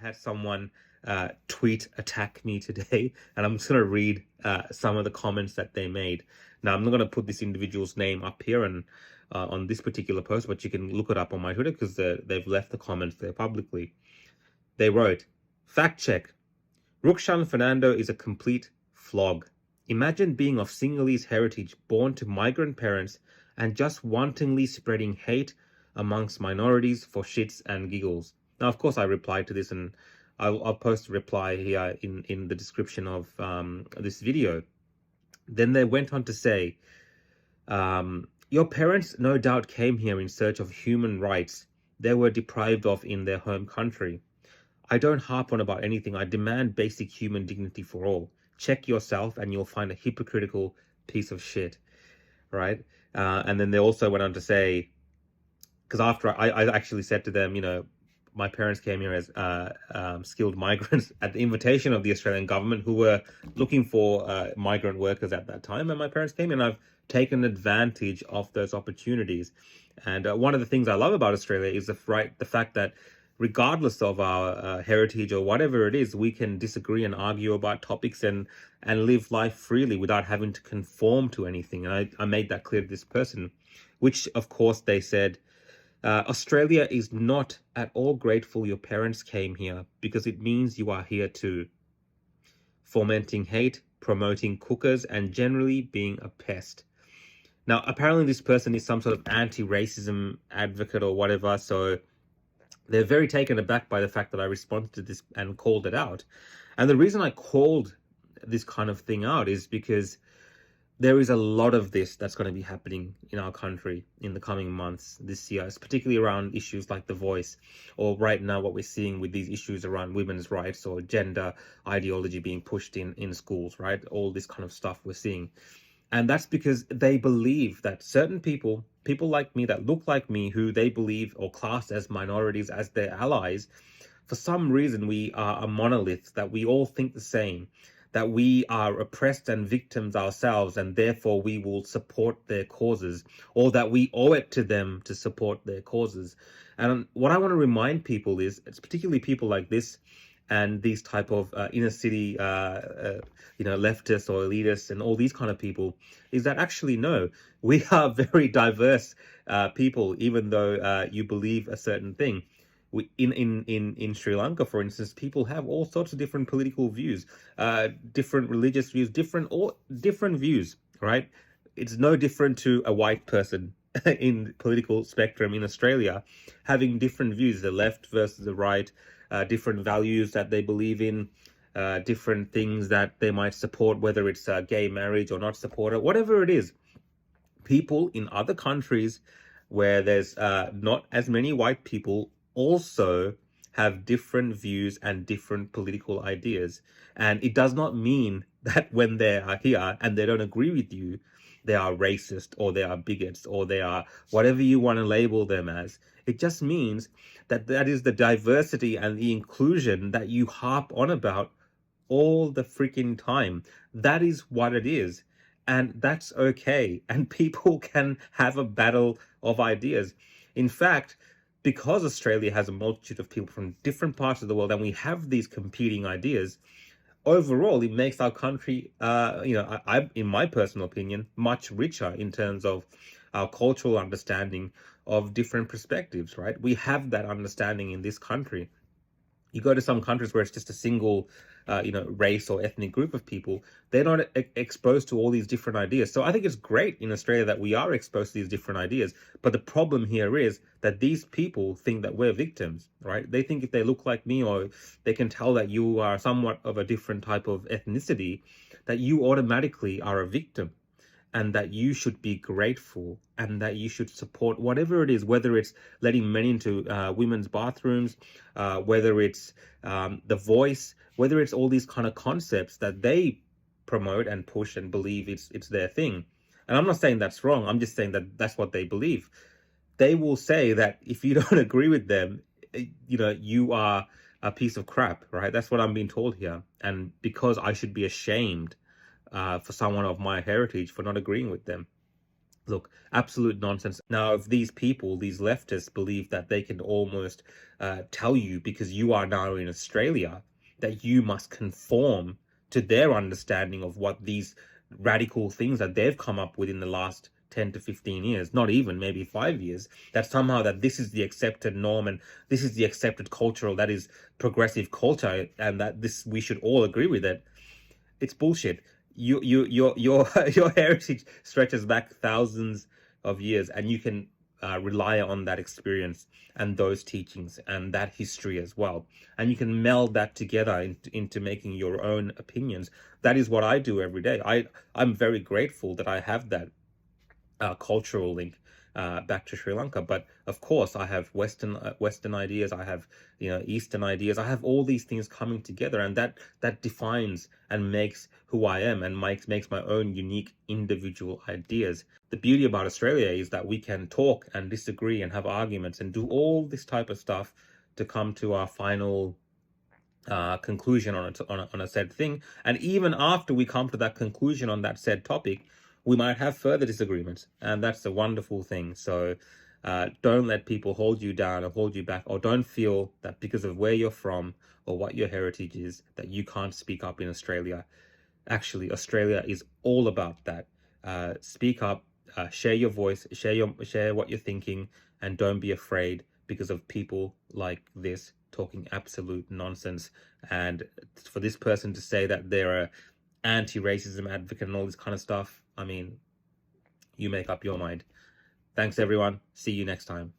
had someone tweet attack me today, and I'm just going to read some of the comments that they made. Now, I'm not going to put this individual's name up here and on this particular post, but you can look it up on my Twitter because they've left the comments there publicly. They wrote, fact check, Rukshan Fernando is a complete flog. Imagine being of Sinhalese heritage, born to migrant parents, and just wantonly spreading hate amongst minorities for shits and giggles. Now, of course, I replied to this, and I'll post a reply here in the description of this video. Then they went on to say, your parents no doubt came here in search of human rights they were deprived of in their home country. I don't harp on about anything. I demand basic human dignity for all. Check yourself and you'll find a hypocritical piece of shit, right? And then they also went on to say, because after I actually said to them, you know, my parents came here as skilled migrants at the invitation of the Australian government, who were looking for migrant workers at that time. And my parents came in, and I've taken advantage of those opportunities. And one of the things I love about Australia is the fact that regardless of our heritage or whatever it is, we can disagree and argue about topics and live life freely without having to conform to anything. And I made that clear to this person, which of course they said, Australia is not at all grateful your parents came here because it means you are here too. Fomenting hate, promoting cookers, and generally being a pest. Now, apparently this person is some sort of anti-racism advocate or whatever, so they're very taken aback by the fact that I responded to this and called it out. And the reason I called this kind of thing out is because there is a lot of this that's going to be happening in our country in the coming months this year, particularly around issues like The Voice, or right now what we're seeing with these issues around women's rights or gender ideology being pushed in schools, right? All this kind of stuff we're seeing. And that's because they believe that certain people like me that look like me, who they believe or class as minorities, as their allies, for some reason we are a monolith, that we all think the same, that we are oppressed and victims ourselves, and therefore we will support their causes, or that we owe it to them to support their causes. And what I want to remind people is, it's particularly people like this and these type of inner city, leftists or elitists and all these kind of people, is that actually, no, we are very diverse people, even though you believe a certain thing. In Sri Lanka, for instance, people have all sorts of different political views, different religious views, different views, right? It's no different to a white person in the political spectrum in Australia having different views, the left versus the right, different values that they believe in, different things that they might support, whether it's gay marriage or not support it, whatever it is. People in other countries where there's not as many white people also have different views and different political ideas. And it does not mean that when they are here and they don't agree with you, they are racist or they are bigots or they are whatever you want to label them as. It just means that that is the diversity and the inclusion that you harp on about all the freaking time. That is what it is. And that's okay. And people can have a battle of ideas. In fact, because Australia has a multitude of people from different parts of the world and we have these competing ideas, overall, it makes our country, in my personal opinion, much richer in terms of our cultural understanding of different perspectives, right? We have that understanding in this country. You go to some countries where it's just a single, race or ethnic group of people, they're not exposed to all these different ideas. So I think it's great in Australia that we are exposed to these different ideas. But the problem here is that these people think that we're victims, right? They think if they look like me or they can tell that you are somewhat of a different type of ethnicity, that you automatically are a victim, and that you should be grateful and that you should support whatever it is, whether it's letting men into women's bathrooms, whether it's The Voice, whether it's all these kind of concepts that they promote and push and believe it's their thing. And I'm not saying that's wrong. I'm just saying that that's what they believe. They will say that if you don't agree with them, you are a piece of crap, right? That's what I'm being told here. And because I should be ashamed for someone of my heritage for not agreeing with them. Look, absolute nonsense. Now, if these people, these leftists, believe that they can almost tell you, because you are now in Australia, that you must conform to their understanding of what these radical things that they've come up with in the last 10 to 15 years, not even maybe 5 years, that somehow that this is the accepted norm and this is the accepted cultural, that is progressive culture, and that this we should all agree with it. It's bullshit. Your your heritage stretches back thousands of years, and you can rely on that experience and those teachings and that history as well, and you can meld that together into making your own opinions. That is what I do every day. I'm very grateful that I have that cultural link back to Sri Lanka. But of course, I have Western ideas. I have Eastern ideas. I have all these things coming together, and that defines and makes who I am, and makes my own unique individual ideas. The beauty about Australia is that we can talk and disagree and have arguments and do all this type of stuff to come to our final conclusion on a said thing. And even after we come to that conclusion on that said topic, we might have further disagreements, and that's a wonderful thing. So don't let people hold you down or hold you back, or don't feel that because of where you're from or what your heritage is that you can't speak up in Australia. Actually, Australia is all about that. Speak up, share your voice, share what you're thinking, and don't be afraid because of people like this talking absolute nonsense. And for this person to say that they're a anti-racism advocate and all this kind of stuff, I mean, you make up your mind. Thanks everyone. See you next time.